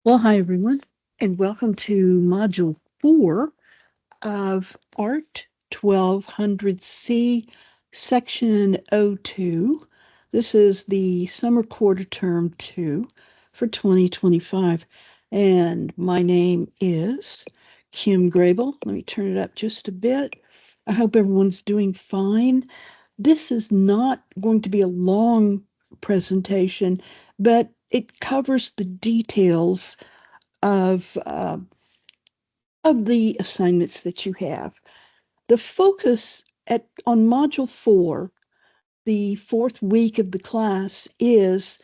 Well, hi everyone, and welcome to Module 4 of Art 1200C, Section O2. This is the summer quarter term 2 for 2025, and my name is Kim Grable. Let me turn it up just a bit. I hope everyone's doing fine. This is not going to be a long presentation, but it covers the details of uh, of the assignments that you have. The focus on Module 4, the fourth week of the class, is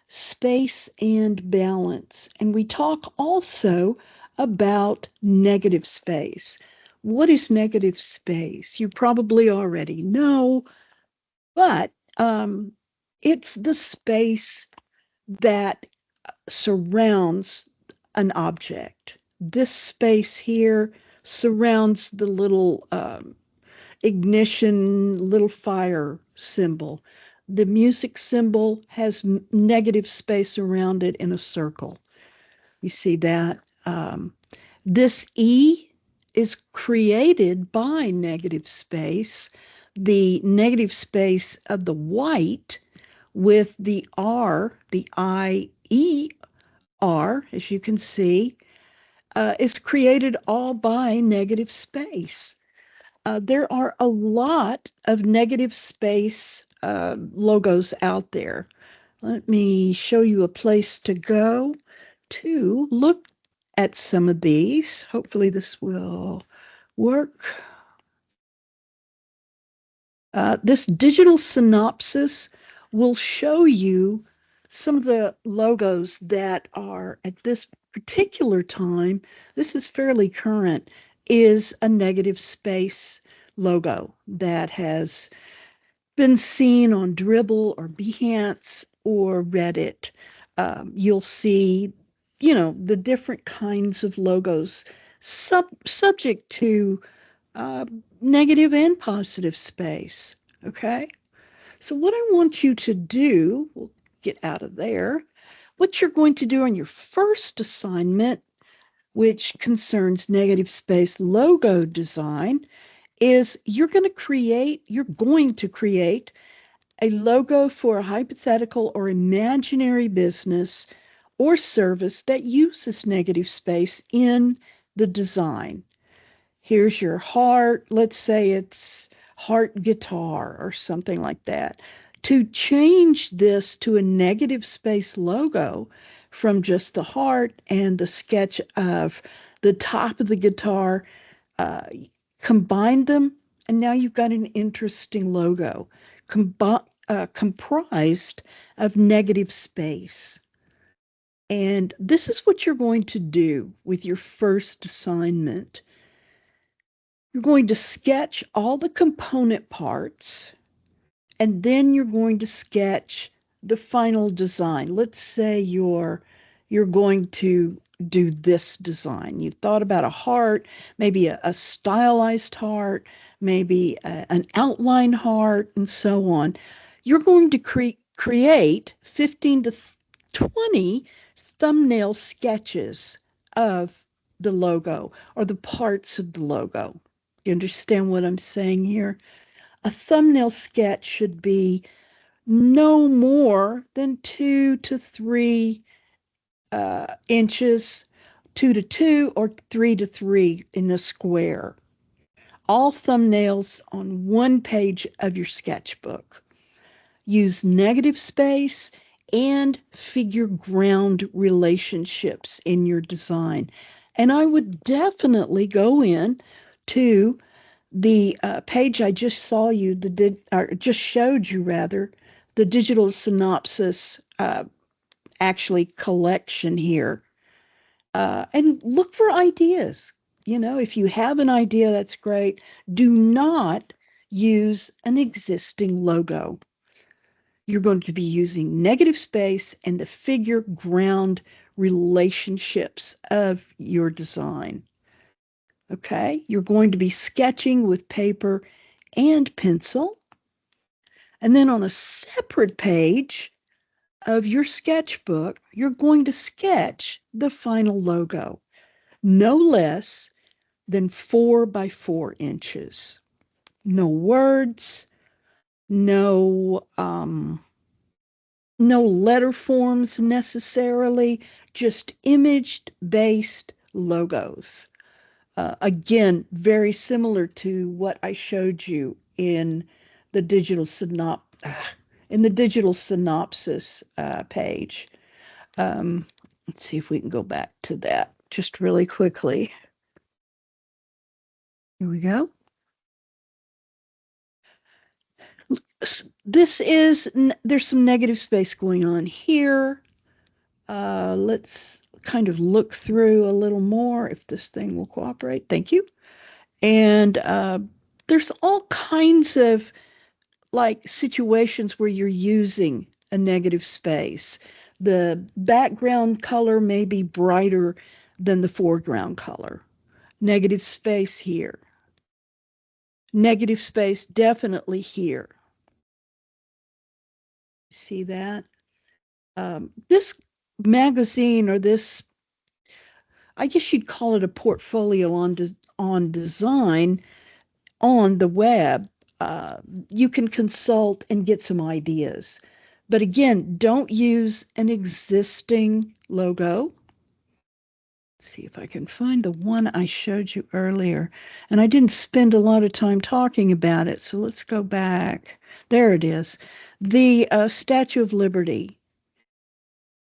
space and balance. And we talk also about negative space. What is negative space? You probably already know, but it's the space that surrounds an object. This space here surrounds the little ignition, little fire symbol. The music symbol has negative space around it in a circle. You see that? This E is created by negative space, the negative space of the white with the R, the IER, as you can see, is created all by negative space. There are a lot of negative space logos out there. Let me show you a place to go to look at some of these. Hopefully this will work. This digital synopsis will show you some of the logos that are at this particular time, this is fairly current, is a negative space logo that has been seen on Dribble or Behance or Reddit. You'll see, the different kinds of logos subject to uh, negative and positive space. Okay. So, what I want you to do, we'll get out of there. What you're going to do on your first assignment, which concerns negative space logo design, is you're going to create a logo for a hypothetical or imaginary business or service that uses negative space in the design. Here's your heart. Let's say it's heart guitar or something like that. To change this to a negative space logo from just the heart and the sketch of the top of the guitar, uh, combine them, and now you've got an interesting logo comprised of negative space. And this is what you're going to do with your first assignment. You're going to sketch all the component parts, and then you're going to sketch the final design. Let's say you're going to do this design. You thought about a heart, maybe a stylized heart, maybe an outline heart, and so on. You're going to create 15 to 20 thumbnail sketches of the logo or the parts of the logo. You understand what I'm saying here? A thumbnail sketch should be no more than 2 to 3 inches, 2 to 2 or 3 to 3 in a square. All thumbnails on one page of your sketchbook. Use negative space and figure ground relationships in your design. And I would definitely go in to the page I just saw you, or just showed you rather, the digital synopsis actually collection here, and look for ideas. If you have an idea, that's great. Do not use an existing logo. You're going to be using negative space and the figure ground relationships of your design. Okay, you're going to be sketching with paper and pencil. And then on a separate page, of your sketchbook, you're going to sketch the final logo, no less than 4 by 4 inches. No words, no letter forms necessarily, just image-based logos. Again, very similar to what I showed you the digital synop in the digital synopsis page. Let's see if we can go back to that just really quickly. Here we go. There's some negative space going on here. Let's kind of look through a little more if this thing will cooperate. Thank you. And there's all kinds of like situations where you're using a negative space. The background color may be brighter than the foreground color. Negative space here. Negative space definitely here. See that? This magazine or this, I guess you'd call it a portfolio on design on the web. Uh, you can consult and get some ideas. But again, don't use an existing logo. Let's see if I can find the one I showed you earlier. And I didn't spend a lot of time talking about it, so let's go back. There it is. The Statue of Liberty.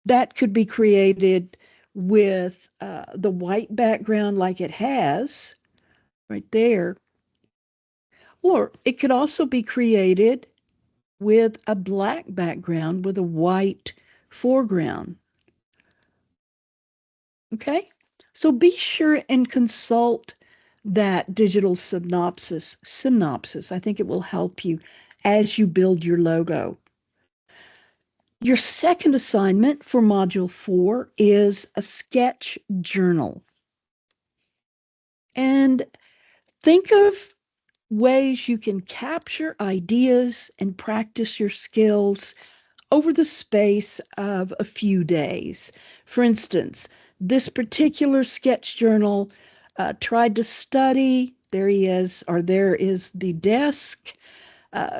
That could be created with the white background like it has right there. Or it could also be created with a black background with a white foreground. Okay? So be sure and consult that digital synopsis. I think it will help you as you build your logo. Your second assignment for Module 4 is a sketch journal. And think of ways you can capture ideas and practice your skills over the space of a few days. For instance, this particular sketch journal tried to study. There he is, or there is the desk.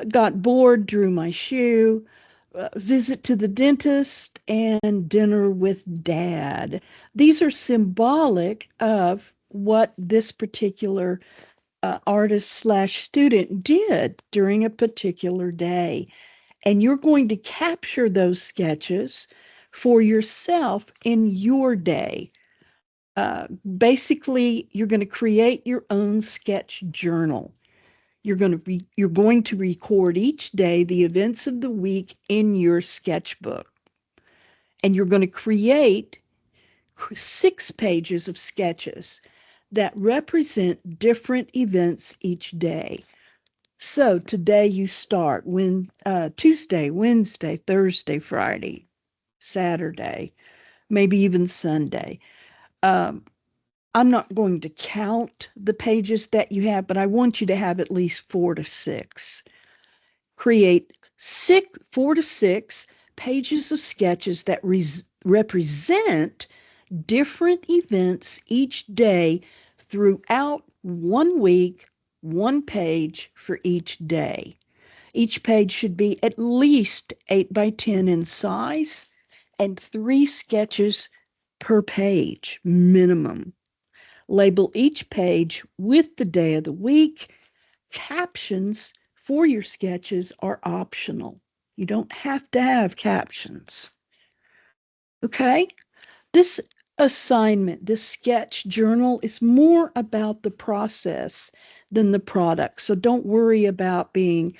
Got bored, drew my shoe. Visit to the dentist and dinner with dad. These are symbolic of what this particular artist slash student did during a particular day. And you're going to capture those sketches for yourself in your day. Basically, you're going to create your own sketch journal. You're going to record each day the events of the week in your sketchbook. And you're going to create 6 pages of sketches that represent different events each day. So today you start Tuesday, Wednesday, Thursday, Friday, Saturday, maybe even Sunday. Um, I'm not going to count the pages that you have, but I want you to have at least 4 to 6. Create 4 to 6 pages of sketches that represent different events each day throughout 1 week, 1 page for each day. Each page should be at least 8 by 10 in size and 3 sketches per page minimum. Label each page with the day of the week. Captions for your sketches are optional. You don't have to have captions. Okay? This assignment, this sketch journal is more about the process than the product. So don't worry about being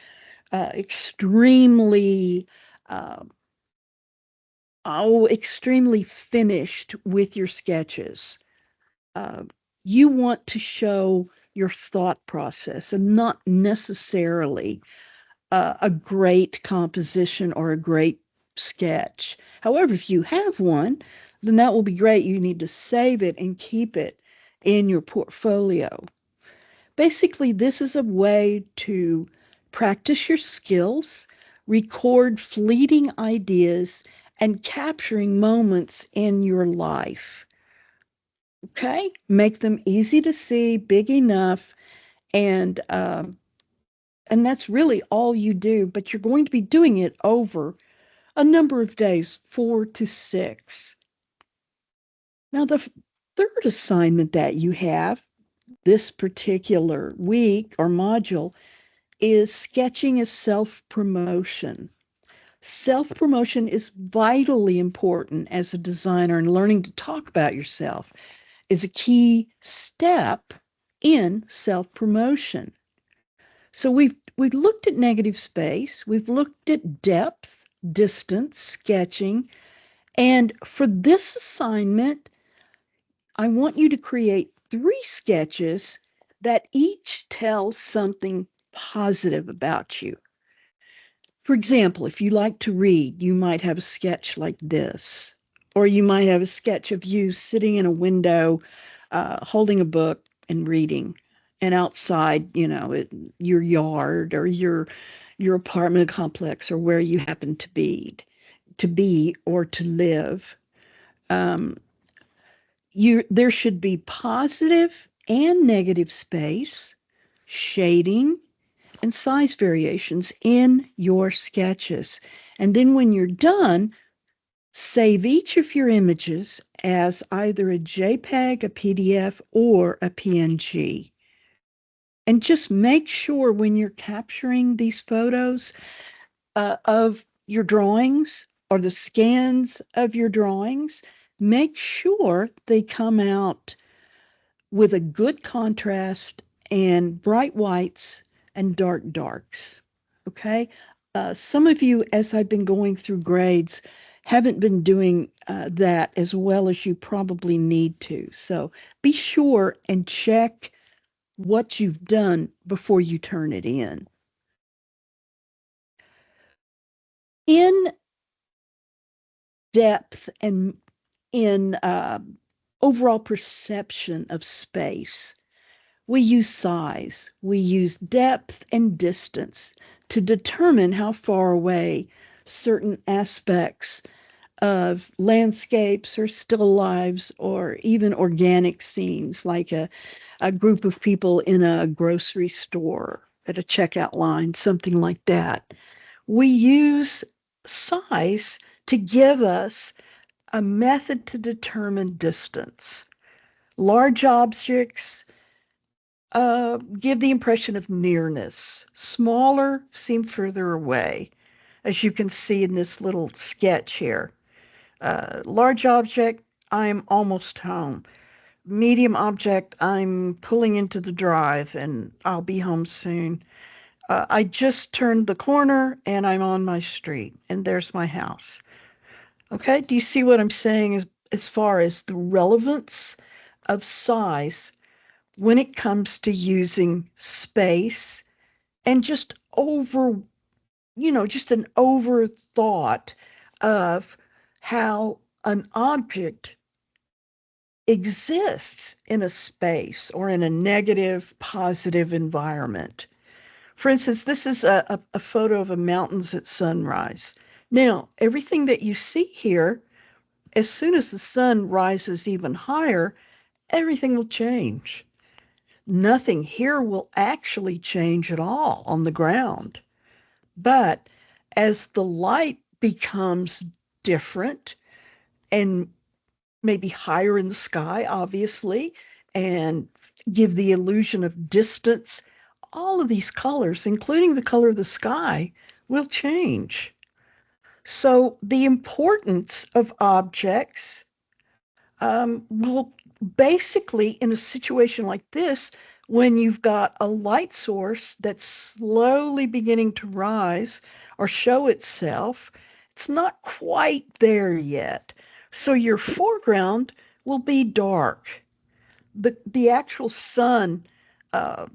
extremely uh, extremely finished with your sketches. Uh, you want to show your thought process and not necessarily a great composition or a great sketch. However, if you have one, then that will be great. You need to save it and keep it in your portfolio. Basically, this is a way to practice your skills, record fleeting ideas, and capturing moments in your life. Okay? Make them easy to see, big enough, and that's really all you do, but you're going to be doing it over a number of days, 4 to 6. Now, the third assignment that you have this particular week or module is sketching as self promotion. Self promotion is vitally important as a designer, and learning to talk about yourself is a key step in self promotion. So we've looked at negative space, we've looked at depth, distance, sketching, and for this assignment, I want you to create 3 sketches that each tell something positive about you. For example, if you like to read, you might have a sketch like this, or you might have a sketch of you sitting in a window, holding a book and reading, and outside, your yard or your apartment complex or where you happen to be or to live. Um, there should be positive and negative space, shading, and size variations in your sketches. And then when you're done, save each of your images as either a JPEG, a PDF, or a PNG. And just make sure when you're capturing these photos of your drawings or the scans of your drawings, make sure they come out with a good contrast and bright whites and dark darks. Okay. Some of you, as I've been going through grades, haven't been doing that as well as you probably need to. So be sure and check what you've done before you turn it in. In depth and in overall perception of space, we use size, we use depth and distance to determine how far away certain aspects of landscapes or still lives or even organic scenes, like a group of people in a grocery store at a checkout line, something like that. We use size to give us a method to determine distance. Large objects give the impression of nearness. Smaller seem further away, as you can see in this little sketch here. Large object, I'm almost home. Medium object, I'm pulling into the drive and I'll be home soon. I just turned the corner and I'm on my street, and there's my house. Okay, do you see what I'm saying as far as the relevance of size when it comes to using space and just an overthought of how an object exists in a space or in a negative, positive environment. For instance, this is a photo of a mountains at sunrise. Now, everything that you see here, as soon as the sun rises even higher, everything will change. Nothing here will actually change at all on the ground. But as the light becomes different and maybe higher in the sky, obviously, and give the illusion of distance, all of these colors, including the color of the sky, will change. So the importance of objects will basically, in a situation like this, when you've got a light source that's slowly beginning to rise or show itself, it's not quite there yet. So your foreground will be dark. The actual sun, uh,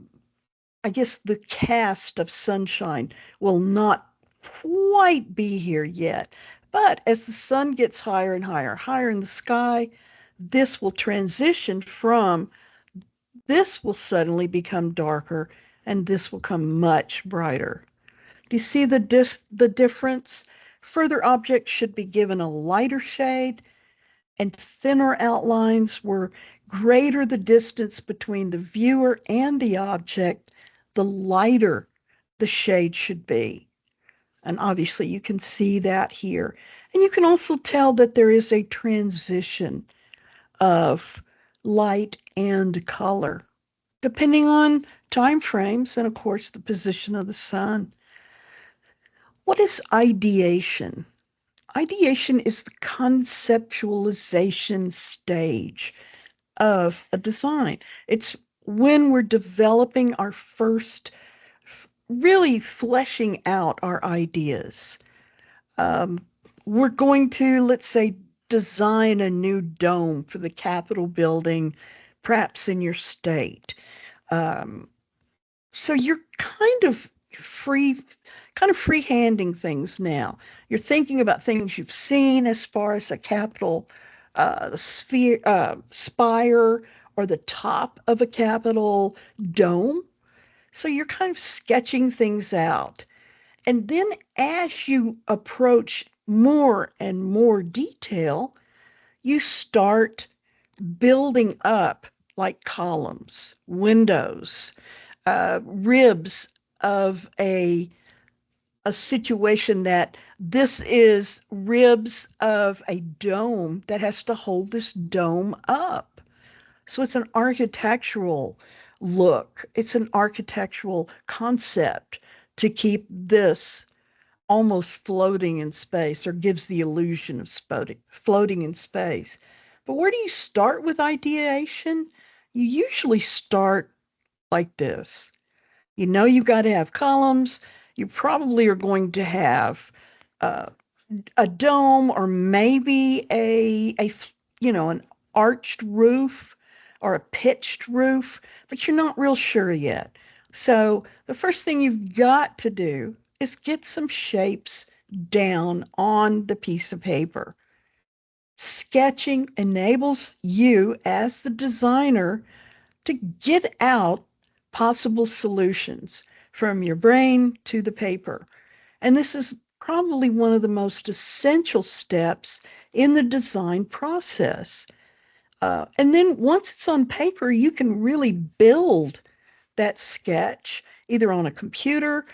I guess the cast of sunshine will not quite be here yet. But as the sun gets higher and higher, higher in the sky, this will transition from this will suddenly become darker and this will come much brighter. Do you see the difference? Further objects should be given a lighter shade, and thinner outlines were greater the distance between the viewer and the object, the lighter the shade should be. And obviously you can see that here. And you can also tell that there is a transition of light and color, depending on time frames and of course the position of the sun. What is ideation? Ideation is the conceptualization stage of a design. It's when we're developing our first, really fleshing out our ideas. Um, we're going to, let's say, design a new dome for the Capitol building, perhaps in your state. Um, so you're kind of free-handing things now. You're thinking about things you've seen as far as a Capitol spire or the top of a Capitol dome. So you're kind of sketching things out. And then as you approach more and more detail, you start building up like columns, windows, ribs of a situation that this is ribs of a dome that has to hold this dome up. So it's an architectural look. It's an architectural concept to keep this almost floating in space, or gives the illusion of floating in space. But where do you start with ideation? You usually start like this. You know you've got to have columns. You probably are going to have uh, a dome, or maybe an arched roof or a pitched roof, but you're not real sure yet. So the first thing you've got to do is get some shapes down on the piece of paper. Sketching enables you as the designer to get out possible solutions from your brain to the paper. And this is probably one of the most essential steps in the design process. And then once it's on paper, you can really build that sketch either on a computer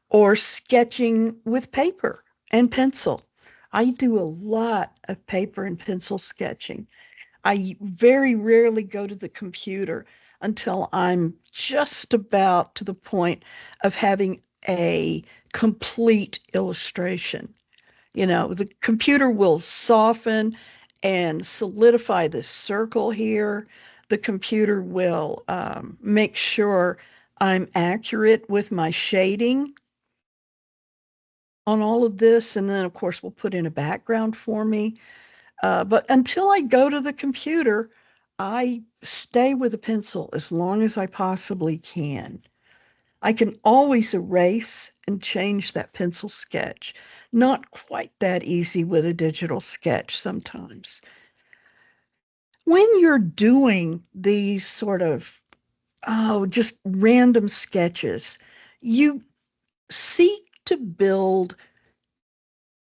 or sketching with paper and pencil. I do a lot of paper and pencil sketching. I very rarely go to the computer until I'm just about to the point of having a complete illustration. You know, the computer will soften and solidify this circle here. The computer will make sure I'm accurate with my shading on all of this. And then, of course, we'll put in a background for me. But until I go to the computer, I stay with a pencil as long as I possibly can. I can always erase and change that pencil sketch. Not quite that easy with a digital sketch sometimes. When you're doing these sort of, just random sketches, you seek to build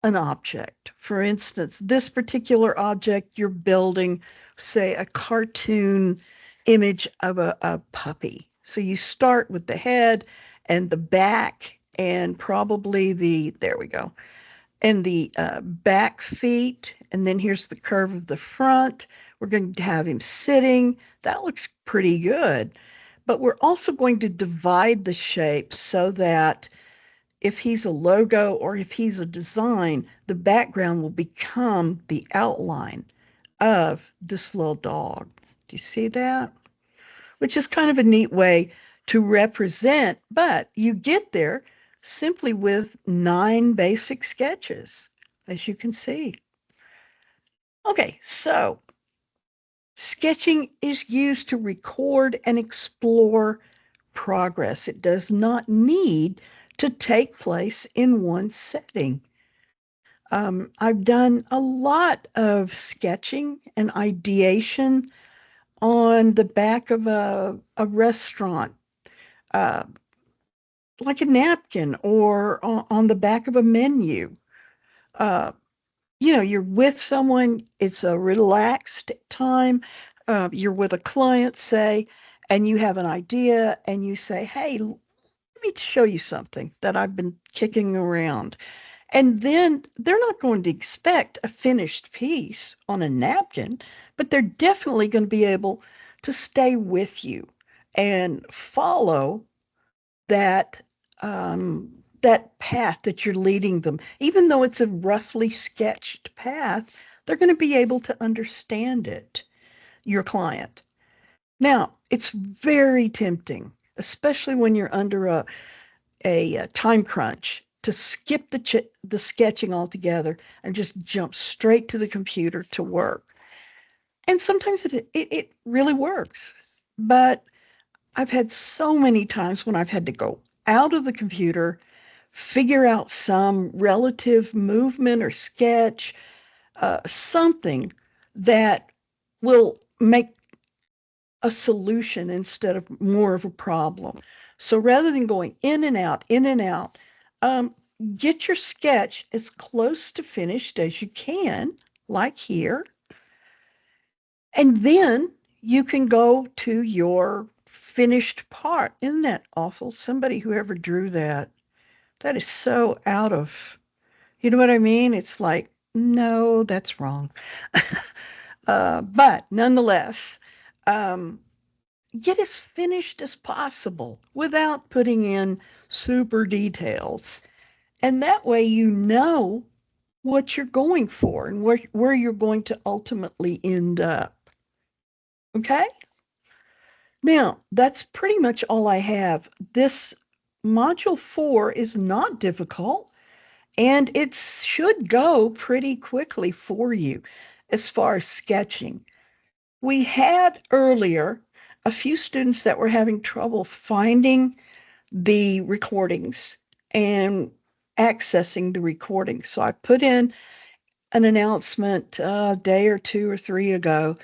an object. For instance, this particular object, you're building, say, a cartoon image of a puppy. So you start with the head and the back and probably there we go, and the back feet. And then here's the curve of the front. We're going to have him sitting. That looks pretty good. But we're also going to divide the shape so that if he's a logo or if he's a design, the background will become the outline of this little dog. Do you see that? Which is kind of a neat way to represent, but you get there simply with 9 basic sketches, as you can see. Okay, so sketching is used to record and explore progress. It does not need to take place in one setting. I've done a lot of sketching and ideation on the back of a restaurant, uh, like a napkin or on the back of a menu. Uh, you're with someone, it's a relaxed time. You're with a client, say, and you have an idea and you say, hey, let me show you something that I've been kicking around. And then they're not going to expect a finished piece on a napkin, but they're definitely going to be able to stay with you and follow that that path that you're leading them. Even though it's a roughly sketched path, they're going to be able to understand it, your client. Now, it's very tempting, especially when you're under a time crunch, to skip the sketching altogether and just jump straight to the computer to work. And sometimes it really works. But I've had so many times when I've had to go out of the computer, figure out some relative movement or sketch, something that will make a solution instead of more of a problem. So rather than going in and out, um, get your sketch as close to finished as you can, like here, and then you can go to your finished part. Isn't that awful? Somebody who ever drew that, that is so out of, you know what I mean? It's like, no, that's wrong. But nonetheless, um, get as finished as possible without putting in super details. And that way you know what you're going for and where you're going to ultimately end up. Okay? Now, that's pretty much all I have. This module 4 is not difficult and it should go pretty quickly for you as far as sketching. We had earlier a few students that were having trouble finding the recordings and accessing the recordings. So I put in an announcement a day or two or three ago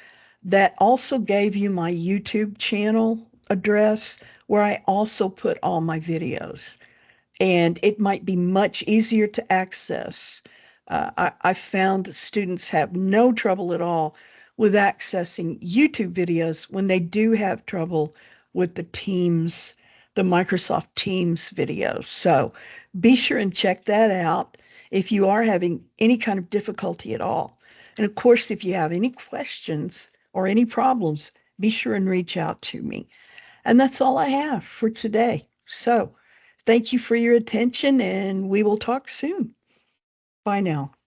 that also gave you my YouTube channel address where I also put all my videos, and it might be much easier to access. I found that students have no trouble at all with accessing YouTube videos when they do have trouble with the Microsoft Teams videos. So be sure and check that out if you are having any kind of difficulty at all. And of course, if you have any questions or any problems, be sure and reach out to me. And that's all I have for today. So thank you for your attention, and we will talk soon. Bye now.